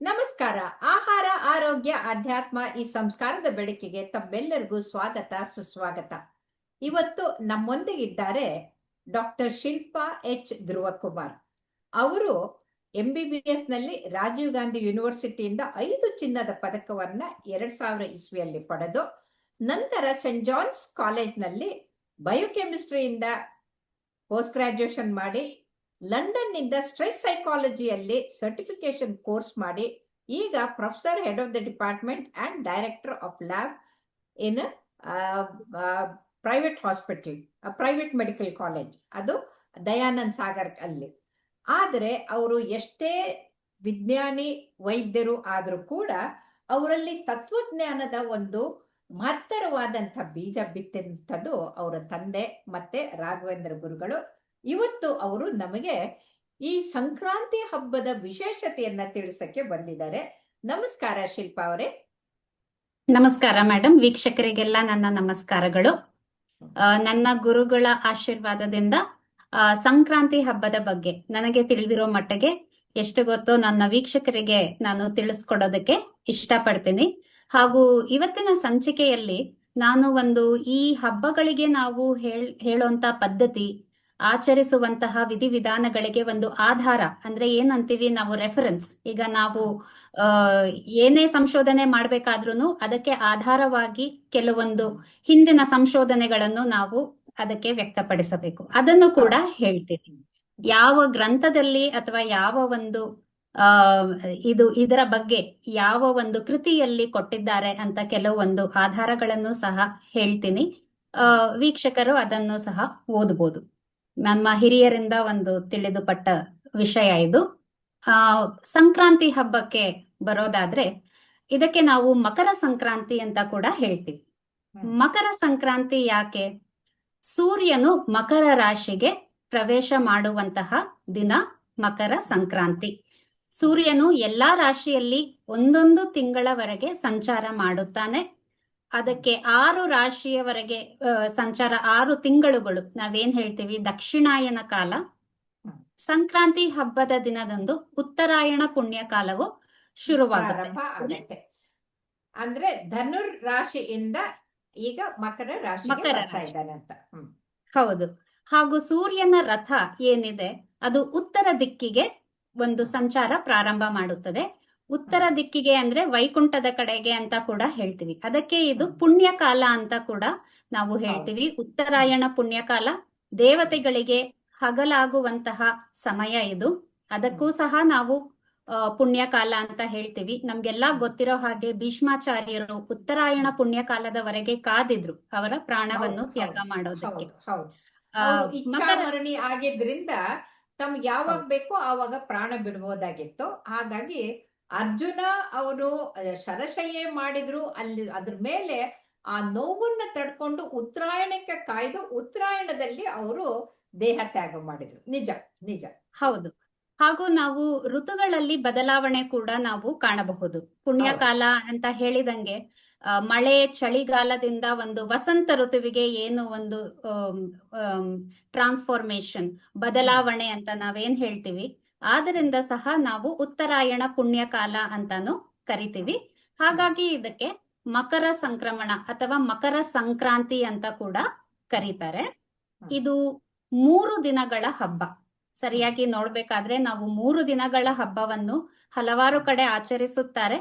ನಮಸ್ಕಾರ. ಆಹಾರ, ಆರೋಗ್ಯ, ಅಧ್ಯಾತ್ಮ ಈ ಸಂಸ್ಕಾರದ ಬೆಳಕಿಗೆ ತಮ್ಮೆಲ್ಲರಿಗೂ ಸ್ವಾಗತ, ಸುಸ್ವಾಗತ. ಇವತ್ತು ನಮ್ಮೊಂದಿಗಿದ್ದಾರೆ ಡಾಕ್ಟರ್ ಶಿಲ್ಪಾ ಎಚ್ ಧ್ರುವಕುಮಾರ್. ಅವರು MBBS ನಲ್ಲಿ ರಾಜೀವ್ ಗಾಂಧಿ ಯೂನಿವರ್ಸಿಟಿಯಿಂದ 5 ಚಿನ್ನದ ಪದಕವನ್ನ 2000 ಇಸ್ವಿಯಲ್ಲಿ ಪಡೆದು, ನಂತರ ಸೆಂಟ್ ಜಾನ್ಸ್ ಕಾಲೇಜ್ನಲ್ಲಿ ಬಯೋಕೆಮಿಸ್ಟ್ರಿಯಿಂದ ಪೋಸ್ಟ್ ಗ್ರಾಜ್ಯುಯೇಷನ್ ಮಾಡಿ, ಲಂಡನ್ ನಿಂದ ಸ್ಟ್ರೆಸ್ ಸೈಕಾಲಜಿಯಲ್ಲಿ ಸರ್ಟಿಫಿಕೇಶನ್ ಕೋರ್ಸ್ ಮಾಡಿ, ಈಗ professor, head of the department and director of lab in private hospital, private medical college, ಅದು ದಯಾನಂದ್ ಸಾಗರ್ ಅಲ್ಲಿ. ಆದರೆ ಅವರು ಎಷ್ಟೇ ವಿಜ್ಞಾನಿ ವೈದ್ಯರು ಆದರೂ ಕೂಡ ಅವರಲ್ಲಿ ತತ್ವಜ್ಞಾನದ ಒಂದು ಮಹತ್ತರವಾದಂಥ ಬೀಜ ಬಿತ್ತಂಥದ್ದು ಅವರ ತಂದೆ ಮತ್ತೆ ರಾಘವೇಂದ್ರ ಗುರುಗಳು. ಇವತ್ತು ಅವರು ನಮಗೆ ಈ ಸಂಕ್ರಾಂತಿ ಹಬ್ಬದ ವಿಶೇಷತೆಯನ್ನ ತಿಳಿಸಕ್ಕೆ ಬಂದಿದ್ದಾರೆ. ನಮಸ್ಕಾರ ಶಿಲ್ಪಾ ಅವರೇ. ನಮಸ್ಕಾರ ಮೇಡಮ್. ವೀಕ್ಷಕರಿಗೆಲ್ಲ ನನ್ನ ನಮಸ್ಕಾರಗಳು. ನನ್ನ ಗುರುಗಳ ಆಶೀರ್ವಾದದಿಂದ ಸಂಕ್ರಾಂತಿ ಹಬ್ಬದ ಬಗ್ಗೆ ನನಗೆ ತಿಳಿದಿರೋ ಮಟ್ಟಿಗೆ ಎಷ್ಟು ಗೊತ್ತೋ ನನ್ನ ವೀಕ್ಷಕರಿಗೆ ನಾನು ತಿಳಿಸ್ಕೊಡೋದಕ್ಕೆ ಇಷ್ಟಪಡ್ತೀನಿ. ಹಾಗೂ ಇವತ್ತಿನ ಸಂಚಿಕೆಯಲ್ಲಿ ನಾನು ಈ ಹಬ್ಬಗಳಿಗೆ ನಾವು ಹೇಳುವಂತ ಪದ್ಧತಿ, ಆಚರಿಸುವಂತಹ ವಿಧಿವಿಧಾನಗಳಿಗೆ ಒಂದು ಆಧಾರ ಅಂದ್ರೆ ಏನಂತೀವಿ ನಾವು ರೆಫರೆನ್ಸ್. ಈಗ ನಾವು ಏನೇ ಸಂಶೋಧನೆ ಮಾಡ್ಬೇಕಾದ್ರೂ ಅದಕ್ಕೆ ಆಧಾರವಾಗಿ ಕೆಲವೊಂದು ಹಿಂದಿನ ಸಂಶೋಧನೆಗಳನ್ನು ನಾವು ಅದಕ್ಕೆ ವ್ಯಕ್ತಪಡಿಸಬೇಕು. ಅದನ್ನು ಕೂಡ ಹೇಳ್ತೀನಿ. ಯಾವ ಗ್ರಂಥದಲ್ಲಿ ಅಥವಾ ಯಾವ ಒಂದು ಇದರ ಬಗ್ಗೆ ಯಾವ ಒಂದು ಕೃತಿಯಲ್ಲಿ ಕೊಟ್ಟಿದ್ದಾರೆ ಅಂತ ಕೆಲವೊಂದು ಆಧಾರಗಳನ್ನು ಸಹ ಹೇಳ್ತೀನಿ. ವೀಕ್ಷಕರು ಅದನ್ನು ಸಹ ಓದಬಹುದು. ನಮ್ಮ ಹಿರಿಯರಿಂದ ಒಂದು ತಿಳಿದುಪಟ್ಟ ವಿಷಯ ಇದು. ಸಂಕ್ರಾಂತಿ ಹಬ್ಬಕ್ಕೆ ಬರೋದಾದ್ರೆ ಇದಕ್ಕೆ ನಾವು ಮಕರ ಸಂಕ್ರಾಂತಿ ಅಂತ ಕೂಡ ಹೇಳ್ತೀವಿ. ಮಕರ ಸಂಕ್ರಾಂತಿ ಯಾಕೆ? ಸೂರ್ಯನು ಮಕರ ರಾಶಿಗೆ ಪ್ರವೇಶ ಮಾಡುವಂತಹ ದಿನ ಮಕರ ಸಂಕ್ರಾಂತಿ. ಸೂರ್ಯನು ಎಲ್ಲಾ ರಾಶಿಯಲ್ಲಿ ಒಂದೊಂದು ತಿಂಗಳವರೆಗೆ ಸಂಚಾರ ಮಾಡುತ್ತಾನೆ. ಅದಕ್ಕೆ 6 ರಾಶಿಯವರೆಗೆ ಸಂಚಾರ, 6 ತಿಂಗಳುಗಳು ನಾವೇನ್ ಹೇಳ್ತೀವಿ ದಕ್ಷಿಣಾಯನ ಕಾಲ. ಸಂಕ್ರಾಂತಿ ಹಬ್ಬದ ದಿನದಂದು ಉತ್ತರಾಯಣ ಪುಣ್ಯ ಕಾಲವು ಶುರುವಾಗುತ್ತೆ. ಅಂದ್ರೆ ಧನುರ್ ರಾಶಿಯಿಂದ ಈಗ ಮಕರ ರಾಶಿಗೆ ಬರ್ತಾ ಇದ್ದಾನೆ ಅಂತ. ಹೌದು. ಹಾಗೂ ಸೂರ್ಯನ ರಥ ಏನಿದೆ ಅದು ಉತ್ತರ ದಿಕ್ಕಿಗೆ ಒಂದು ಸಂಚಾರ ಪ್ರಾರಂಭ ಮಾಡುತ್ತದೆ. ಉತ್ತರ ದಿಕ್ಕಿಗೆ ಅಂದ್ರೆ ವೈಕುಂಠದ ಕಡೆಗೆ ಅಂತ ಕೂಡ ಹೇಳ್ತೀವಿ. ಅದಕ್ಕೆ ಇದು ಪುಣ್ಯಕಾಲ ಅಂತ ಕೂಡ ನಾವು ಹೇಳ್ತೀವಿ. ಉತ್ತರಾಯಣ ಪುಣ್ಯಕಾಲ, ದೇವತೆಗಳಿಗೆ ಹಗಲಾಗುವಂತಹ ಸಮಯ ಇದು. ಅದಕ್ಕೂ ಸಹ ನಾವು ಪುಣ್ಯಕಾಲ ಅಂತ ಹೇಳ್ತೀವಿ. ನಮ್ಗೆಲ್ಲಾ ಗೊತ್ತಿರೋ ಹಾಗೆ ಭೀಷ್ಮಾಚಾರ್ಯರು ಉತ್ತರಾಯಣ ಪುಣ್ಯಕಾಲದವರೆಗೆ ಕಾದಿದ್ರು ಅವರ ಪ್ರಾಣವನ್ನು ತ್ಯಾಗ ಮಾಡೋದಕ್ಕೆ. ಇಚ್ಛಾಮರಣಿ ಆಗಿದ್ರಿಂದ ತಮ್ಗೆ ಯಾವಾಗ ಬೇಕೋ ಆವಾಗ ಪ್ರಾಣ ಬಿಡ್ಬೋದಾಗಿತ್ತು. ಹಾಗಾಗಿ ಅರ್ಜುನ ಅವರು ಶರಶಯ್ಯೆ ಮಾಡಿದ್ರು. ಅಲ್ಲಿ ಅದ್ರ ಮೇಲೆ ಆ ನೋವನ್ನ ತಡ್ಕೊಂಡು ಉತ್ತರಾಯಣಕ್ಕೆ ಕಾಯ್ದು ಉತ್ತರಾಯಣದಲ್ಲಿ ಅವರು ದೇಹ ತ್ಯಾಗ ಮಾಡಿದ್ರು. ನಿಜ ನಿಜ. ಹೌದು. ಹಾಗೂ ನಾವು ಋತುಗಳಲ್ಲಿ ಬದಲಾವಣೆ ಕೂಡ ನಾವು ಕಾಣಬಹುದು. ಪುಣ್ಯಕಾಲ ಅಂತ ಹೇಳಿದಂಗೆ ಮಳೆ, ಚಳಿಗಾಲದಿಂದ ಒಂದು ವಸಂತ ಋತುವಿಗೆ ಏನು ಒಂದು ಟ್ರಾನ್ಸ್ಫಾರ್ಮೇಶನ್, ಬದಲಾವಣೆ ಅಂತ ನಾವೇನ್ ಹೇಳ್ತೀವಿ, ಆದ್ದರಿಂದ ಸಹ ನಾವು ಉತ್ತರಾಯಣ ಪುಣ್ಯಕಾಲ ಅಂತಾನು ಕರಿತೀವಿ. ಹಾಗಾಗಿ ಇದಕ್ಕೆ ಮಕರ ಸಂಕ್ರಮಣ ಅಥವಾ ಮಕರ ಸಂಕ್ರಾಂತಿ ಅಂತ ಕೂಡ ಕರೀತಾರೆ. ಇದು 3 ದಿನಗಳ ಹಬ್ಬ. ಸರಿಯಾಗಿ ನೋಡ್ಬೇಕಾದ್ರೆ ನಾವು 3 ದಿನಗಳ ಹಬ್ಬವನ್ನು ಹಲವಾರು ಕಡೆ ಆಚರಿಸುತ್ತಾರೆ.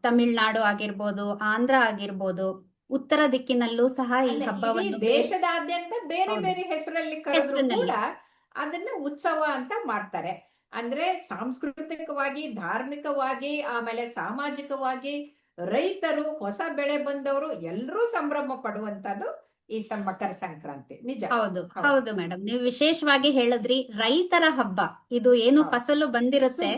ತಮಿಳ್ನಾಡು ಆಗಿರ್ಬೋದು, ಆಂಧ್ರ ಆಗಿರ್ಬೋದು, ಉತ್ತರ ದಿಕ್ಕಿನಲ್ಲೂ ಸಹ ಈ ಹಬ್ಬವನ್ನು ದೇಶದಾದ್ಯಂತ ಬೇರೆ ಬೇರೆ ಹೆಸರಲ್ಲಿ ಕರೆದ್ರು ಕೂಡ ಅದನ್ನ ಉತ್ಸವ ಅಂತ ಮಾಡ್ತಾರೆ. ಅಂದ್ರೆ ಸಾಂಸ್ಕೃತಿಕವಾಗಿ, ಧಾರ್ಮಿಕವಾಗಿ, ಆಮೇಲೆ ಸಾಮಾಜಿಕವಾಗಿ ರೈತರು, ಹೊಸ ಬೆಳೆ ಬಂದವರು ಎಲ್ಲರೂ ಸಂಭ್ರಮ ಪಡುವಂತದ್ದು ಈ ಮಕರ ಸಂಕ್ರಾಂತಿ. ನಿಜ. ಹೌದು ಹೌದು ಮೇಡಮ್, ನೀವು ವಿಶೇಷವಾಗಿ ಹೇಳಿದ್ರಿ. ರೈತರ ಹಬ್ಬ ಇದು. ಏನು ಫಸಲು ಬಂದಿರುತ್ತೆ,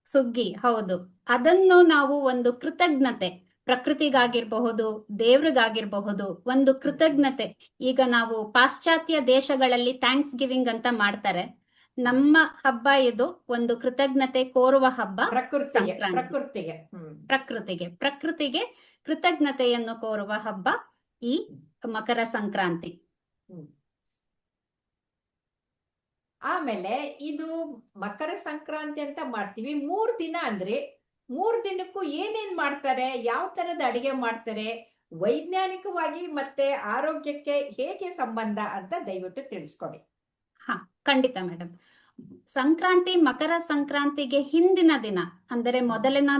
ಸುಗ್ಗಿ, ಹೌದು, ಅದನ್ನು ನಾವು ಒಂದು ಕೃತಜ್ಞತೆ, ಪ್ರಕೃತಿಗಾಗಿರಬಹುದು, ದೇವ್ರಿಗಾಗಿರಬಹುದು, ಒಂದು ಕೃತಜ್ಞತೆ. ಈಗ ನಾವು ಪಾಶ್ಚಾತ್ಯ ದೇಶಗಳಲ್ಲಿ ಥ್ಯಾಂಕ್ಸ್ ಗಿವಿಂಗ್ ಅಂತ ಮಾಡ್ತಾರೆ. ನಮ್ಮ ಹಬ್ಬ ಇದು ಒಂದು ಕೃತಜ್ಞತೆ ಕೋರುವ ಹಬ್ಬ. ಪ್ರಕೃತಿಗೆ ಕೃತಜ್ಞತೆಯನ್ನು ಕೋರುವ ಹಬ್ಬ ಈ ಮಕರ ಸಂಕ್ರಾಂತಿ. ಆಮೇಲೆ ಇದು ಮಕರ ಸಂಕ್ರಾಂತಿ ಅಂತ ಮಾಡ್ತೀವಿ. 3 ದಿನ ಅಂದ್ರೆ 3 ದಿನಕ್ಕೂ ಏನೇನ್ ಮಾಡ್ತಾರೆ, ಯಾವ ತರದ ಅಡಿಗೆ ಮಾಡ್ತಾರೆ, ವೈಜ್ಞಾನಿಕವಾಗಿ ಮತ್ತೆ ಆರೋಗ್ಯಕ್ಕೆ ಹೇಗೆ ಸಂಬಂಧ ಅಂತ ದಯವಿಟ್ಟು ತಿಳಿಸ್ಕೊಡಿ. ಹಾ, ಖಂಡಿತ ಮೇಡಮ್. ಸಂಕ್ರಾಂತಿ, ಮಕರ ಸಂಕ್ರಾಂತಿಗೆ ಹಿಂದಿನ ದಿನ ಅಂದರೆ ಮೊದಲನೇ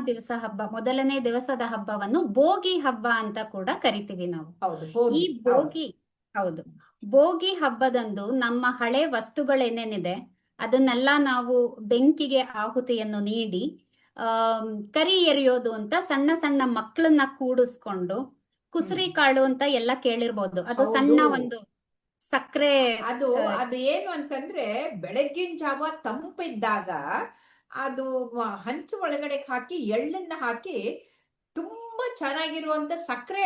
ದಿವಸದ ಹಬ್ಬವನ್ನು ಭೋಗಿ ಹಬ್ಬ ಅಂತ ಕೂಡ ಕರಿತೀವಿ ನಾವು. ಹೌದು, ಈ ಭೋಗಿ, ಹೌದು, ಭೋಗಿ ಹಬ್ಬದಂದು ನಮ್ಮ ಹಳೆ ವಸ್ತುಗಳೇನೇನಿದೆ ಅದನ್ನೆಲ್ಲ ನಾವು ಬೆಂಕಿಗೆ ಆಹುತಿಯನ್ನು ನೀಡಿ ಕರಿ ಎರಿಯೋದು ಅಂತ ಸಣ್ಣ ಸಣ್ಣ ಮಕ್ಕಳನ್ನ ಕೂಡಿಸ್ಕೊಂಡು, ಕುಸುರಿ ಕಾಳು ಅಂತ ಎಲ್ಲ ಕೇಳಿರ್ಬೋದು. ಅದು ಸಣ್ಣ ಒಂದು ಸಕ್ಕರೆ. ಅದು ಏನು ಅಂತಂದ್ರೆ ಬೆಳಗ್ಗಿನ ಜಾವ ತಂಪಿದ್ದಾಗ ಅದು ಹಂಚು ಒಳಗಡೆ ಹಾಕಿ ಎಳ್ಳನ್ನ ಹಾಕಿ ತುಂಬಾ ಚೆನ್ನಾಗಿರುವಂತ ಸಕ್ಕರೆ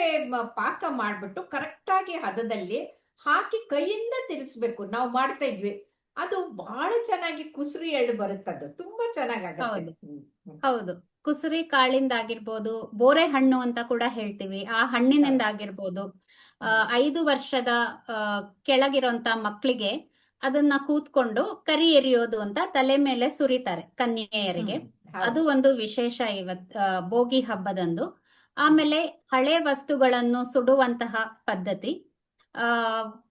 ಪಾಕ ಮಾಡ್ಬಿಟ್ಟು ಕರೆಕ್ಟ್ ಆಗಿ ಹದದಲ್ಲಿ ಹಾಕಿ ಕೈಯಿಂದ ತಿರುಗಿಸ್ಬೇಕು. ನಾವು ಮಾಡ್ತಾ ಇದ್ವಿ, ಅದು ಬಹಳ ಚೆನ್ನಾಗಿ ಕುಸುರಿ ಎಳ್ಳು ಬರುತ್ತದು, ತುಂಬಾ ಚೆನ್ನಾಗಾಗುತ್ತೆ. ಹೌದು, ಕುಸುರಿ ಕಾಳಿಂದ ಆಗಿರ್ಬೋದು, ಬೋರೆ ಹಣ್ಣು ಅಂತ ಕೂಡ ಹೇಳ್ತೀವಿ, ಆ ಹಣ್ಣಿನಿಂದ ಆಗಿರ್ಬೋದು. 5 ವರ್ಷದ ಕೆಳಗಿರುವಂತ ಮಕ್ಕಳಿಗೆ ಅದನ್ನ ಕೂತ್ಕೊಂಡು ಕರಿ ಎರಿಯೋದು ಅಂತ ತಲೆ ಮೇಲೆ ಸುರಿತಾರೆ ಕನ್ಯೆಯರಿಗೆ. ಅದು ಒಂದು ವಿಶೇಷ ಭೋಗಿ ಹಬ್ಬದಂದು. ಆಮೇಲೆ ಹಳೆ ವಸ್ತುಗಳನ್ನು ಸುಡುವಂತಹ ಪದ್ಧತಿ.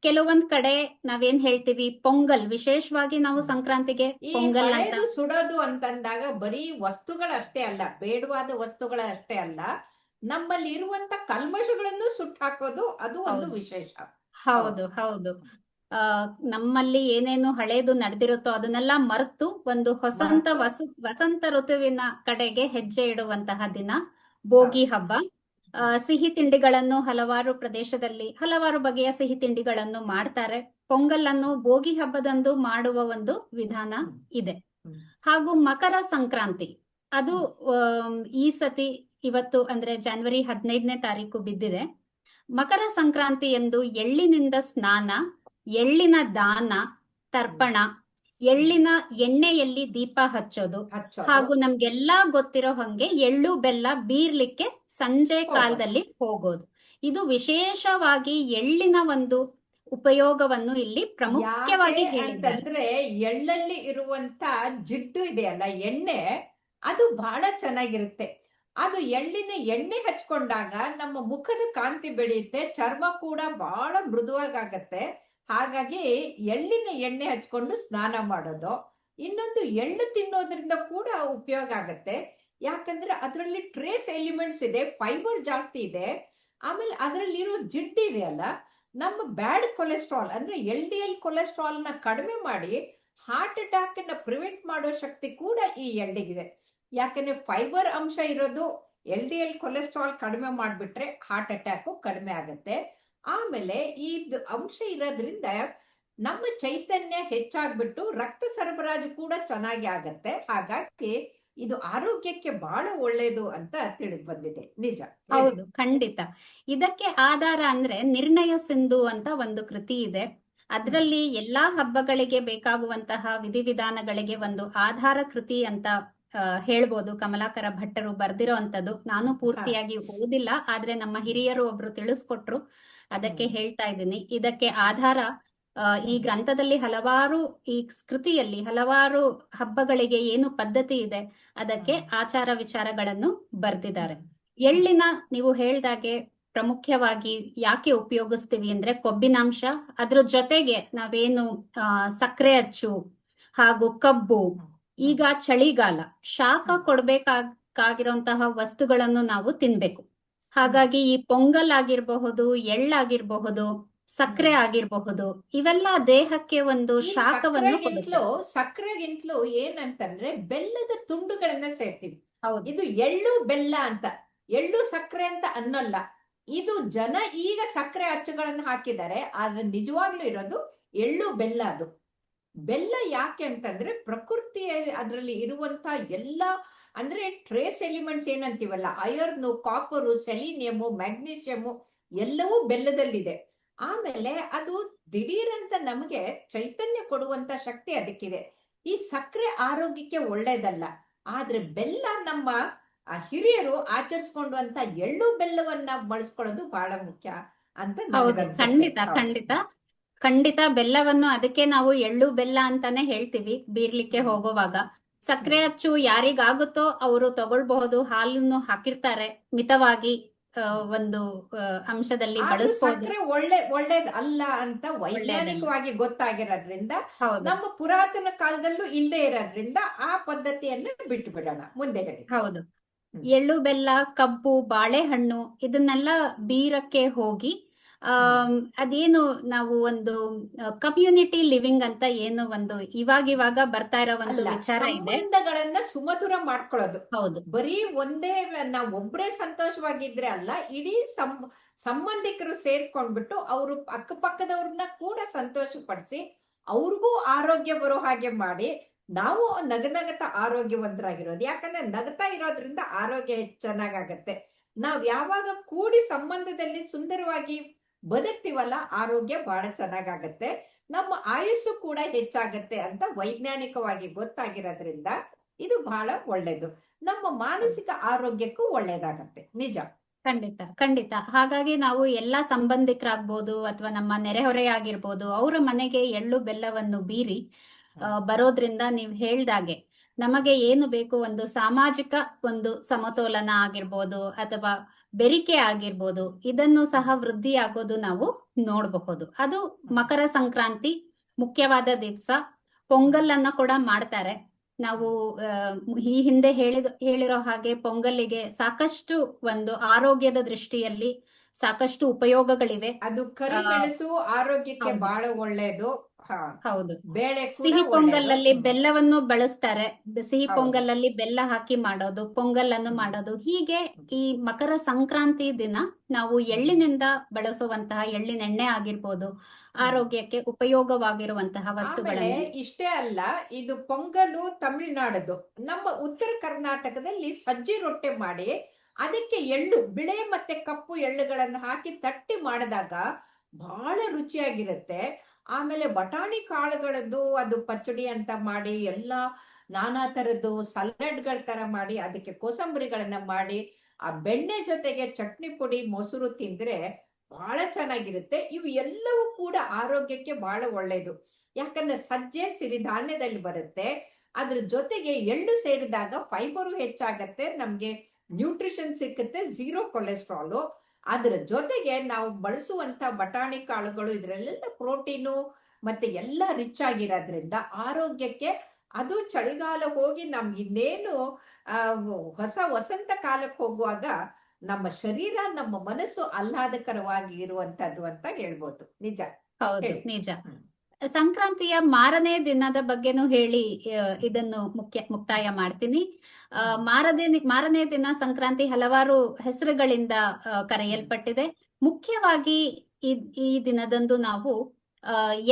ಕೆಲವೊಂದ್ ಕಡೆ ನಾವೇನ್ ಹೇಳ್ತೀವಿ, ಪೊಂಗಲ್, ವಿಶೇಷವಾಗಿ ನಾವು ಸಂಕ್ರಾಂತಿಗೆ ಪೊಂಗಲ್ ಅಂತ ಸುಡೋದು ಅಂತಂದಾಗ ಬರೀ ವಸ್ತುಗಳಷ್ಟೇ ಅಲ್ಲ, ಬೇಡವಾದ ವಸ್ತುಗಳಷ್ಟೇ ಅಲ್ಲ, ನಮ್ಮಲ್ಲಿ ಇರುವಂತ ಕಲ್ಮಶಗಳನ್ನು ಸುಟ್ಟು ಹಾಕೋದು ಅದು ಒಂದು ವಿಶೇಷ. ಹೌದು ಹೌದು. ನಮ್ಮಲ್ಲಿ ಏನೇನು ಹಳೇದು ನಡೆದಿರುತ್ತೋ ಅದನ್ನೆಲ್ಲ ಮರೆತು ಒಂದು ವಸಂತ ಋತುವಿನ ಕಡೆಗೆ ಹೆಜ್ಜೆ ಇಡುವಂತಹ ದಿನ ಭೋಗಿ ಹಬ್ಬ. ಸಿಹಿ ತಿಂಡಿಗಳನ್ನು ಹಲವಾರು ಪ್ರದೇಶದಲ್ಲಿ ಹಲವಾರು ಬಗೆಯ ಸಿಹಿ ತಿಂಡಿಗಳನ್ನು ಮಾಡ್ತಾರೆ. ಪೊಂಗಲ್ ಅನ್ನು ಭೋಗಿ ಹಬ್ಬದಂದು ಮಾಡುವ ಒಂದು ವಿಧಾನ ಇದೆ. ಹಾಗೂ ಮಕರ ಸಂಕ್ರಾಂತಿ, ಅದು ಈ ಸತಿ ಇವತ್ತು ಅಂದ್ರೆ ಜನವರಿ 15ನೇ ತಾರೀಕು ಬಿದ್ದಿದೆ. ಮಕರ ಸಂಕ್ರಾಂತಿ ಎಂದು ಎಳ್ಳಿನಿಂದ ಸ್ನಾನ, ಎಳ್ಳಿನ ದಾನ, ತರ್ಪಣ, ಎಳ್ಳಿನ ಎಣ್ಣೆಯಲ್ಲಿ ದೀಪ ಹಚ್ಚೋದು, ಹಾಗೂ ನಮ್ಗೆಲ್ಲಾ ಗೊತ್ತಿರೋ ಹಂಗೆ ಎಳ್ಳು ಬೆಲ್ಲ ಬೀರ್ಲಿಕ್ಕೆ ಸಂಜೆ ಕಾಲದಲ್ಲಿ ಹೋಗೋದು. ಇದು ವಿಶೇಷವಾಗಿ ಎಳ್ಳಿನ ಒಂದು ಉಪಯೋಗವನ್ನು ಇಲ್ಲಿ ಪ್ರಮುಖವಾಗಿ ಹೇಳಿದ್ರೆ, ಎಳ್ಳಲ್ಲಿ ಇರುವಂತ ಜಿಡ್ಡು ಇದೆಯಲ್ಲ, ಎಣ್ಣೆ, ಅದು ಬಹಳ ಚೆನ್ನಾಗಿರುತ್ತೆ. ಅದು ಎಳ್ಳಿನ ಎಣ್ಣೆ ಹಚ್ಕೊಂಡಾಗ ನಮ್ಮ ಮುಖದ ಕಾಂತಿ ಬೆಳೆಯುತ್ತೆ, ಚರ್ಮ ಕೂಡ ಬಹಳ ಮೃದುವಾಗತ್ತೆ. ಹಾಗಾಗಿ ಎಳ್ಳಿನ ಎಣ್ಣೆ ಹಚ್ಕೊಂಡು ಸ್ನಾನ ಮಾಡೋದು. ಇನ್ನೊಂದು, ಎಳ್ಳು ತಿನ್ನೋದ್ರಿಂದ ಕೂಡ ಉಪಯೋಗ ಆಗತ್ತೆ. ಯಾಕಂದ್ರೆ ಅದರಲ್ಲಿ ಟ್ರೇಸ್ ಎಲಿಮೆಂಟ್ಸ್ ಇದೆ, ಫೈಬರ್ ಜಾಸ್ತಿ ಇದೆ. ಆಮೇಲೆ ಅದರಲ್ಲಿರೋ ಜಿಡ್ಡು ಇದೆಯಲ್ಲ, ನಮ್ಮ ಬ್ಯಾಡ್ ಕೊಲೆಸ್ಟ್ರಾಲ್ ಅಂದ್ರೆ LDL ಕೊಲೆಸ್ಟ್ರಾಲ್ ನ ಕಡಿಮೆ ಮಾಡಿ ಹಾರ್ಟ್ ಅಟ್ಯಾಕ್ ಅನ್ನ ಪ್ರಿವೆಂಟ್ ಮಾಡೋ ಶಕ್ತಿ ಕೂಡ ಈ ಎಳ್ಳಿಗಿದೆ. ಯಾಕಂದ್ರೆ ಫೈಬರ್ ಅಂಶ ಇರೋದು LDL ಕೊಲೆಸ್ಟ್ರಾಲ್ ಕಡಿಮೆ ಮಾಡಿಬಿಟ್ರೆ ಹಾರ್ಟ್ ಅಟ್ಯಾಕ್ ಕಡಿಮೆ ಆಗತ್ತೆ. ಆಮೇಲೆ ಈ ಅಂಶ ಇರೋದ್ರಿಂದ ನಮ್ಮ ಚೈತನ್ಯ ಹೆಚ್ಚಾಗ್ಬಿಟ್ಟು ರಕ್ತ ಸರಬರಾಜು ಕೂಡ ಚೆನ್ನಾಗಿ ಆಗತ್ತೆ. ಹಾಗಾಗಿ ಇದು ಆರೋಗ್ಯಕ್ಕೆ ಬಹಳ ಒಳ್ಳೇದು ಅಂತ ತಿಳಿದು ಬಂದಿದೆ. ನಿಜ, ಹೌದು, ಖಂಡಿತ. ಇದಕ್ಕೆ ಆಧಾರ ಅಂದ್ರೆ ನಿರ್ಣಯ ಸಿಂಧು ಅಂತ ಒಂದು ಕೃತಿ ಇದೆ. ಅದರಲ್ಲಿ ಎಲ್ಲಾ ಹಬ್ಬಗಳಿಗೆ ಬೇಕಾಗುವಂತಹ ವಿಧಿವಿಧಾನಗಳಿಗೆ ಒಂದು ಆಧಾರ ಕೃತಿ ಅಂತ ಹೇಳ್ಬೋದು. ಕಮಲಾಕರ ಭಟ್ಟರು ಬರ್ದಿರೋ ಅಂತದ್ದು. ನಾನು ಪೂರ್ತಿಯಾಗಿ ಓದಿಲ್ಲ, ಆದ್ರೆ ನಮ್ಮ ಹಿರಿಯರು ಒಬ್ರು ತಿಳಿಸ್ಕೊಟ್ರು, ಅದಕ್ಕೆ ಹೇಳ್ತಾ ಇದ್ದೀನಿ. ಇದಕ್ಕೆ ಆಧಾರ ಈ ಗ್ರಂಥದಲ್ಲಿ ಈ ಕೃತಿಯಲ್ಲಿ ಹಲವಾರು ಹಬ್ಬಗಳಿಗೆ ಏನು ಪದ್ಧತಿ ಇದೆ ಅದಕ್ಕೆ ಆಚಾರ ವಿಚಾರಗಳನ್ನು ಬರ್ದಿದ್ದಾರೆ. ಎಳ್ಳಿನ ನೀವು ಹೇಳ್ದಾಗೆ ಪ್ರಮುಖವಾಗಿ ಯಾಕೆ ಉಪಯೋಗಿಸ್ತೀವಿ ಅಂದ್ರೆ ಕೊಬ್ಬಿನಾಂಶ, ಅದ್ರ ಜೊತೆಗೆ ನಾವೇನು ಸಕ್ಕರೆ ಅಚ್ಚು ಹಾಗೂ ಕಬ್ಬು, ಈಗ ಚಳಿಗಾಲ ಶಾಖ ಕೊಡ್ಬೇಕಾಗಿರುವಂತಹ ವಸ್ತುಗಳನ್ನು ನಾವು ತಿನ್ಬೇಕು. ಹಾಗಾಗಿ ಈ ಪೊಂಗಲ್ ಆಗಿರಬಹುದು, ಎಳ್ಳಾಗಿರಬಹುದು, ಸಕ್ಕರೆ ಆಗಿರಬಹುದು, ಇವೆಲ್ಲ ದೇಹಕ್ಕೆ ಒಂದು ಶಾಖವನ್ನು ಕೊಡುತ್ತೆ. ಸಕ್ಕರೆಗಿಂತಲೂ ಏನಂತಂದ್ರೆ ಬೆಲ್ಲದ ತುಂಡುಗಳನ್ನ ಸೇರ್ತೀವಿ. ಇದು ಎಳ್ಳು ಬೆಲ್ಲ ಅಂತ, ಎಳ್ಳು ಸಕ್ಕರೆ ಅಂತ ಅನ್ನಲ್ಲ. ಇದು ಜನ ಈಗ ಸಕ್ಕರೆ ಅಚ್ಚುಗಳನ್ನ ಹಾಕಿದ್ದಾರೆ, ಆದ್ರೆ ನಿಜವಾಗ್ಲೂ ಇರೋದು ಎಳ್ಳು ಬೆಲ್ಲ. ಅದು ಬೆಲ್ಲ ಯಾಕೆ ಅಂತಂದ್ರೆ ಪ್ರಕೃತಿ ಅದರಲ್ಲಿ ಇರುವಂತ ಎಲ್ಲ ಅಂದ್ರೆ ಟ್ರೇಸ್ ಎಲಿಮೆಂಟ್ಸ್ ಏನಂತೀವಲ್ಲ, ಐರನ್, ಕಾಪರು, ಸೆಲಿನಿಯಮು, ಮ್ಯಾಗ್ನೀಷಿಯಮು ಎಲ್ಲವೂ ಬೆಲ್ಲದಲ್ಲಿದೆ. ಆಮೇಲೆ ಅದು ದಿಢೀರಂತ ನಮಗೆ ಚೈತನ್ಯ ಕೊಡುವಂತ ಶಕ್ತಿ ಅದಕ್ಕಿದೆ. ಈ ಸಕ್ಕರೆ ಆರೋಗ್ಯಕ್ಕೆ ಒಳ್ಳೇದಲ್ಲ, ಆದ್ರೆ ಬೆಲ್ಲ ನಮ್ಮ ಹಿರಿಯರು ಆಚರಿಸ್ಕೊಂಡುವಂತ ಎಳ್ಳು ಬೆಲ್ಲವನ್ನ ಬಳಸ್ಕೊಳ್ಳೋದು ಬಹಳ ಮುಖ್ಯ ಅಂತ. ಖಂಡಿತ ಖಂಡಿತ. ಖಂಡಿತ ಬೆಲ್ಲವನ್ನು ಅದಕ್ಕೆ ನಾವು ಎಳ್ಳು ಬೆಲ್ಲ ಅಂತಾನೆ ಹೇಳ್ತೀವಿ ಬೀರ್ಲಿಕ್ಕೆ ಹೋಗುವಾಗ. ಸಕ್ಕರೆ ಅಚ್ಚು ಯಾರಿಗಾಗುತ್ತೋ ಅವರು ತಗೊಳ್ಬಹುದು, ಹಾಲನ್ನು ಹಾಕಿರ್ತಾರೆ ಮಿತವಾಗಿ ಒಂದು ಅಂಶದಲ್ಲಿ ಆದ್ರೂ ಬಳಸ್ಬೋದು. ಸಕ್ಕರೆ ಒಳ್ಳೇದ್ ಅಲ್ಲ ಅಂತ ವೈಜ್ಞಾನಿಕವಾಗಿ ಗೊತ್ತಾಗಿರೋದ್ರಿಂದ ಹೌದು ನಮ್ಮ ಪುರಾತನ ಕಾಲದಲ್ಲೂ ಇಲ್ಲದೆ ಇರೋದ್ರಿಂದ ಆ ಪದ್ಧತಿಯನ್ನ ಬಿಟ್ಟು ಬಿಡೋಣ. ಮುಂದೆ ಹೇಳಿ. ಹೌದು. ಎಳ್ಳು ಬೆಲ್ಲ, ಕಬ್ಬು, ಬಾಳೆಹಣ್ಣು ಇದನ್ನೆಲ್ಲ ಬೀರಕ್ಕೆ ಹೋಗಿ ಅದೇನು ನಾವು ಒಂದು ಕಮ್ಯುನಿಟಿ ಲಿವಿಂಗ್ ಅಂತ ಏನು ಒಂದು ಇವಾಗ ಬರ್ತಾ ಇರೋ ಒಂದು ಅಲ್ಲ, ವಿಚಾರ ಇದೆ. ಸಂಬಂಧಗಳನ್ನ ಸುಮಧುರ ಮಾಡ್ಕೊಳ್ಳೋದು. ಹೌದು ಬರೀ ಒಂದೇ ನಾವ್ ಒಬ್ರೇ ಸಂತೋಷವಾಗಿದ್ರೆ ಅಲ್ಲ, ಇಡೀ ಸಂಬಂಧಿಕರು ಸೇರ್ಕೊಂಡ್ಬಿಟ್ಟು ಅವರು ಅಕ್ಕಪಕ್ಕದವ್ರನ್ನ ಕೂಡ ಸಂತೋಷ ಪಡಿಸಿ ಅವ್ರಿಗೂ ಆರೋಗ್ಯ ಬರೋ ಹಾಗೆ ಮಾಡಿ ನಾವು ನಗನಗತ ಆರೋಗ್ಯವಂತರಾಗಿರೋದು. ಯಾಕಂದ್ರೆ ನಗತಾ ಇರೋದ್ರಿಂದ ಆರೋಗ್ಯ ಚೆನ್ನಾಗಾಗತ್ತೆ. ನಾವ್ ಯಾವಾಗ ಕೂಡಿ ಸಂಬಂಧದಲ್ಲಿ ಸುಂದರವಾಗಿ ಬದುಕ್ತಿವಲ್ಲ, ಆರೋಗ್ಯ ಬಹಳ ಚೆನ್ನಾಗಾಗತ್ತೆ, ನಮ್ಮ ಆಯುಸ್ಸು ಕೂಡ ಹೆಚ್ಚಾಗತ್ತೆ ಅಂತ ವೈಜ್ಞಾನಿಕವಾಗಿ ಗೊತ್ತಾಗಿರೋದ್ರಿಂದ ಇದು ಬಹಳ ಒಳ್ಳೇದು. ನಮ್ಮ ಮಾನಸಿಕ ಆರೋಗ್ಯಕ್ಕೂ ಒಳ್ಳೇದಾಗತ್ತೆ. ನಿಜ, ಖಂಡಿತ ಖಂಡಿತ. ಹಾಗಾಗಿ ನಾವು ಎಲ್ಲಾ ಸಂಬಂಧಿಕರಾಗ್ಬೋದು ಅಥವಾ ನಮ್ಮ ನೆರೆಹೊರೆಯಾಗಿರ್ಬೋದು, ಅವರ ಮನೆಗೆ ಎಳ್ಳು ಬೆಲ್ಲವನ್ನು ಬೀರಿ ಬರೋದ್ರಿಂದ ನೀವು ಹೇಳ್ದಾಗೆ ನಮಗೆ ಏನು ಬೇಕು, ಒಂದು ಸಾಮಾಜಿಕ ಒಂದು ಸಮತೋಲನ ಆಗಿರ್ಬೋದು ಅಥವಾ ಬೆರಿಕೆ ಆಗಿರ್ಬೋದು, ಇದನ್ನು ಸಹ ವೃದ್ಧಿಯಾಗೋದು ನಾವು ನೋಡಬಹುದು. ಅದು ಮಕರ ಸಂಕ್ರಾಂತಿ ಮುಖ್ಯವಾದ ದಿವಸ. ಪೊಂಗಲ್ ಅನ್ನ ಕೂಡ ಮಾಡ್ತಾರೆ. ನಾವು ಈ ಹಿಂದೆ ಹೇಳಿರೋ ಹಾಗೆ ಪೊಂಗಲ್ಲಿಗೆ ಸಾಕಷ್ಟು ಒಂದು ಆರೋಗ್ಯದ ದೃಷ್ಟಿಯಲ್ಲಿ ಸಾಕಷ್ಟು ಉಪಯೋಗಗಳಿವೆ. ಅದು ಕರಿಮೆಣಸು ಆರೋಗ್ಯಕ್ಕೆ ಹೌದು. ಬಹಳ ಒಳ್ಳೇದು. ಹೌದು. ಬೇಳೆ ಸಿಹಿ ಕೂಡ ಪೊಂಗಲ್ಲಲ್ಲಿ ಒಳ್ಳೇದು. ಬೆಲ್ಲವನ್ನು ಬಳಸ್ತಾರೆ. ಸಿಹಿ ಹೌದು. ಪೊಂಗಲ್ಲಲ್ಲಿ ಬೆಲ್ಲ ಹಾಕಿ ಮಾಡೋದು, ಪೊಂಗಲ್ ಅನ್ನು ಮಾಡೋದು. ಹೀಗೆ ಈ ಮಕರ ಸಂಕ್ರಾಂತಿ ದಿನ ನಾವು ಎಳ್ಳಿನಿಂದ ಬಳಸುವಂತಹ ಎಳ್ಳಿನೆಣ್ಣೆ ಆಗಿರ್ಬೋದು, ಆರೋಗ್ಯಕ್ಕೆ ಉಪಯೋಗವಾಗಿರುವಂತಹ ಆಮೇಲೆ ವಸ್ತುಗಳನ್ನು. ಇಷ್ಟೇ ಅಲ್ಲ, ಇದು ಪೊಂಗಲು ತಮಿಳ್ನಾಡದು. ನಮ್ಮ ಉತ್ತರ ಕರ್ನಾಟಕದಲ್ಲಿ ಸಜ್ಜಿ ರೊಟ್ಟೆ ಮಾಡಿ ಅದಕ್ಕೆ ಎಳ್ಳು, ಬಿಳೆ ಮತ್ತೆ ಕಪ್ಪು ಎಳ್ಳುಗಳನ್ನು ಹಾಕಿ ತಟ್ಟಿ ಮಾಡಿದಾಗ ಬಹಳ ರುಚಿಯಾಗಿರುತ್ತೆ. ಆಮೇಲೆ ಬಟಾಣಿ ಕಾಳುಗಳದ್ದು ಅದು ಪಚ್ಚಡಿ ಅಂತ ಮಾಡಿ ಎಲ್ಲಾ ನಾನಾ ತರದ್ದು ಸಲಾಡ್ಗಳ ತರ ಮಾಡಿ ಅದಕ್ಕೆ ಕೋಸಂಬರಿಗಳನ್ನ ಮಾಡಿ ಆ ಬೆಣ್ಣೆ ಜೊತೆಗೆ ಚಟ್ನಿ ಪುಡಿ ಮೊಸರು ತಿಂದ್ರೆ ಬಹಳ ಚೆನ್ನಾಗಿರುತ್ತೆ. ಇವು ಎಲ್ಲವೂ ಕೂಡ ಆರೋಗ್ಯಕ್ಕೆ ಬಹಳ ಒಳ್ಳೇದು. ಯಾಕಂದ್ರೆ ಸಜ್ಜೆ ಸಿರಿಧಾನ್ಯದಲ್ಲಿ ಬರುತ್ತೆ, ಅದ್ರ ಜೊತೆಗೆ ಎಳ್ಳು ಸೇರಿದಾಗ ಫೈಬರು ಹೆಚ್ಚಾಗತ್ತೆ, ನಮ್ಗೆ ನ್ಯೂಟ್ರಿಷನ್ ಸಿಕ್ಕತ್ತೆ, ಝೀರೋ ಕೊಲೆಸ್ಟ್ರಾಲು. ಅದ್ರ ಜೊತೆಗೆ ನಾವು ಬಳಸುವಂತ ಬಟಾಣಿ ಕಾಳುಗಳು ಇದ್ರಲ್ಲೆಲ್ಲ ಪ್ರೋಟೀನು ಮತ್ತೆ ಎಲ್ಲ ರಿಚ್ ಆಗಿರೋದ್ರಿಂದ ಆರೋಗ್ಯಕ್ಕೆ ಅದು ಚಳಿಗಾಲ ಹೋಗಿ ನಮ್ಗೆ ಇನ್ನೇನು ವಸಂತ ಕಾಲಕ್ಕೆ ಹೋಗುವಾಗ ನಮ್ಮ ಶರೀರ ನಮ್ಮ ಮನಸ್ಸು ಆಹ್ಲಾದಕರವಾಗಿ ಇರುವಂತದ್ದು ಅಂತ ಹೇಳ್ಬೋದು. ನಿಜ, ಹೌದು, ನಿಜ. ಸಂಕ್ರಾಂತಿಯ ಮಾರನೇ ದಿನದ ಬಗ್ಗೆನೂ ಹೇಳಿ ಇದನ್ನು ಮುಕ್ತಾಯ ಮಾಡ್ತೀನಿ. ಮಾರನೇ ದಿನ ಸಂಕ್ರಾಂತಿ ಹಲವಾರು ಹೆಸರುಗಳಿಂದ ಕರೆಯಲ್ಪಟ್ಟಿದೆ. ಮುಖ್ಯವಾಗಿ ಈ ದಿನದಂದು ನಾವು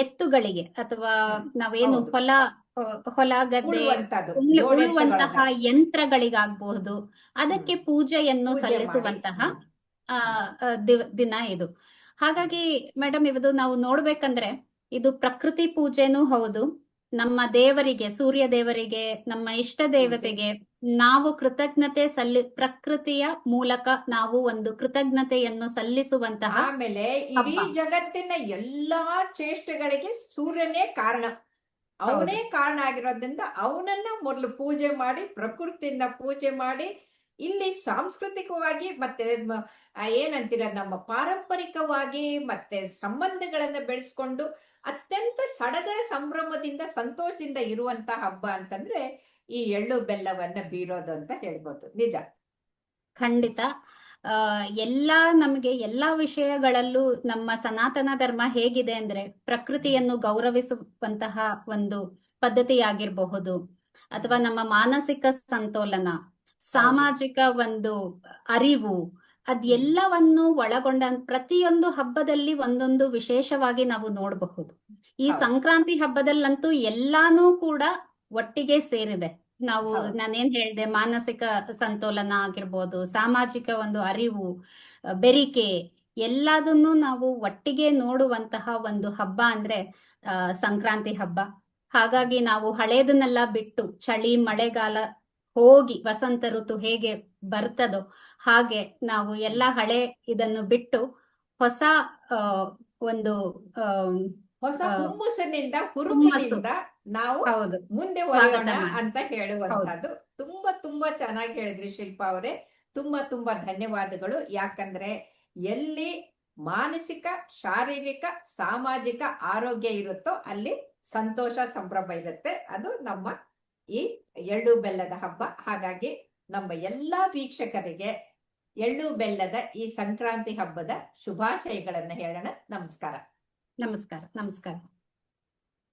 ಎತ್ತುಗಳಿಗೆ ಅಥವಾ ನಾವೇನು ಹೊಲ ಗದ್ದೆ ಉಳುವಂತಹ ಯಂತ್ರಗಳಿಗಾಗಬಹುದು, ಅದಕ್ಕೆ ಪೂಜೆಯನ್ನು ಸಲ್ಲಿಸುವಂತಹ ದಿನ ಇದು. ಹಾಗಾಗಿ ಮೇಡಮ್, ಇದು ನಾವು ನೋಡ್ಬೇಕಂದ್ರೆ ಇದು ಪ್ರಕೃತಿ ಪೂಜೆನೂ ಹೌದು. ನಮ್ಮ ದೇವರಿಗೆ, ಸೂರ್ಯ ದೇವರಿಗೆ, ನಮ್ಮ ಇಷ್ಟ ದೇವತೆಗೆ ನಾವು ಪ್ರಕೃತಿಯ ಮೂಲಕ ನಾವು ಒಂದು ಕೃತಜ್ಞತೆಯನ್ನು ಸಲ್ಲಿಸುವಂತಹ. ಆಮೇಲೆ ಇಡೀ ಜಗತ್ತಿನ ಎಲ್ಲಾ ಚೇಷ್ಟೆಗಳಿಗೆ ಸೂರ್ಯನೇ ಕಾರಣ. ಅವನೇ ಕಾರಣ ಆಗಿರೋದ್ರಿಂದ ಅವನನ್ನ ಮೊದಲು ಪೂಜೆ ಮಾಡಿ, ಪ್ರಕೃತಿಯನ್ನ ಪೂಜೆ ಮಾಡಿ, ಇಲ್ಲಿ ಸಾಂಸ್ಕೃತಿಕವಾಗಿ ಮತ್ತೆ ಏನಂತೀರ ನಮ್ಮ ಪಾರಂಪರಿಕವಾಗಿ ಮತ್ತೆ ಸಂಬಂಧಗಳನ್ನ ಬೆಳೆಸ್ಕೊಂಡು ಅತ್ಯಂತ ಸಡಗರ ಸಂಭ್ರಮದಿಂದ ಸಂತೋಷದಿಂದ ಇರುವಂತ ಹಬ್ಬ ಅಂತಂದ್ರೆ ಈ ಎಳ್ಳು ಬೆಲ್ಲವನ್ನ ಬೀರೋದು ಅಂತ ಹೇಳ್ಬೋದು. ನಿಜ, ಖಂಡಿತ. ನಮಗೆ ಎಲ್ಲಾ ವಿಷಯಗಳಲ್ಲೂ ನಮ್ಮ ಸನಾತನ ಧರ್ಮ ಹೇಗಿದೆ ಅಂದ್ರೆ ಪ್ರಕೃತಿಯನ್ನು ಗೌರವಿಸುವಂತಹ ಒಂದು ಪದ್ಧತಿಯಾಗಿರಬಹುದು, ಅಥವಾ ನಮ್ಮ ಮಾನಸಿಕ ಸಂತೋಲನ, ಸಾಮಾಜಿಕ ಒಂದು ಅರಿವು, ಅದೆಲ್ಲವನ್ನು ಒಳಗೊಂಡ ಪ್ರತಿಯೊಂದು ಹಬ್ಬದಲ್ಲಿ ಒಂದೊಂದು ವಿಶೇಷವಾಗಿ ನಾವು ನೋಡಬಹುದು. ಈ ಸಂಕ್ರಾಂತಿ ಹಬ್ಬದಲ್ಲಂತೂ ಎಲ್ಲಾನು ಕೂಡ ಒಟ್ಟಿಗೆ ಸೇರಿದೆ. ನಾನೇನ್ ಹೇಳ್ದೆ, ಮಾನಸಿಕ ಸಂತೋಲನ ಆಗಿರ್ಬೋದು, ಸಾಮಾಜಿಕ ಒಂದು ಅರಿವು, ಬೆರಿಕೆ, ಎಲ್ಲದನ್ನು ನಾವು ಒಟ್ಟಿಗೆ ನೋಡುವಂತಹ ಒಂದು ಹಬ್ಬ ಅಂದ್ರೆ ಸಂಕ್ರಾಂತಿ ಹಬ್ಬ. ಹಾಗಾಗಿ ನಾವು ಹಳೇದನ್ನೆಲ್ಲ ಬಿಟ್ಟು ಚಳಿ ಮಳೆಗಾಲ ಹೋಗಿ ವಸಂತ ಋತು ಹೇಗೆ ಬರ್ತದೋ ಹಾಗೆ ನಾವು ಎಲ್ಲ ಹಳೆ ಇದನ್ನು ಬಿಟ್ಟು ಹೊಸ ಒಂದು ಹೊಸ ಆ, ಹುಮ್ಮಸ್ಸಿನಿಂದ ಹುಮ್ಮಸ್ಸು. ಹುರುಪಿನಿಂದ ನಾವು ಹೌದು, ಮುಂದೆ ಸ್ವಾಗತ ಒರೆಯೋಣ ಮಾಡಿ. ಅಂತ ಹೇಳುವಂತದ್ದು. ತುಂಬಾ ತುಂಬಾ ಚೆನ್ನಾಗಿ ಹೇಳಿದ್ರಿ ಶಿಲ್ಪಾ ಅವರೇ. ತುಂಬಾ ತುಂಬಾ ಧನ್ಯವಾದಗಳು. ಯಾಕಂದ್ರೆ ಎಲ್ಲಿ ಮಾನಸಿಕ, ಶಾರೀರಿಕ, ಸಾಮಾಜಿಕ ಆರೋಗ್ಯ ಇರುತ್ತೋ ಅಲ್ಲಿ ಸಂತೋಷ, ಸಂಭ್ರಮ ಇರುತ್ತೆ. ಅದು ನಮ್ಮ ಈ ಎಳ್ಳು ಬೆಲ್ಲದ ಹಬ್ಬ. ಹಾಗಾಗಿ ನಮ್ಮ ಎಲ್ಲಾ ವೀಕ್ಷಕರಿಗೆ ಎಳ್ಳು ಬೆಲ್ಲದ ಈ ಸಂಕ್ರಾಂತಿ ಹಬ್ಬದ ಶುಭಾಶಯಗಳನ್ನ ಹೇಳೋಣ. ನಮಸ್ಕಾರ. ನಮಸ್ಕಾರ. ನಮಸ್ಕಾರ.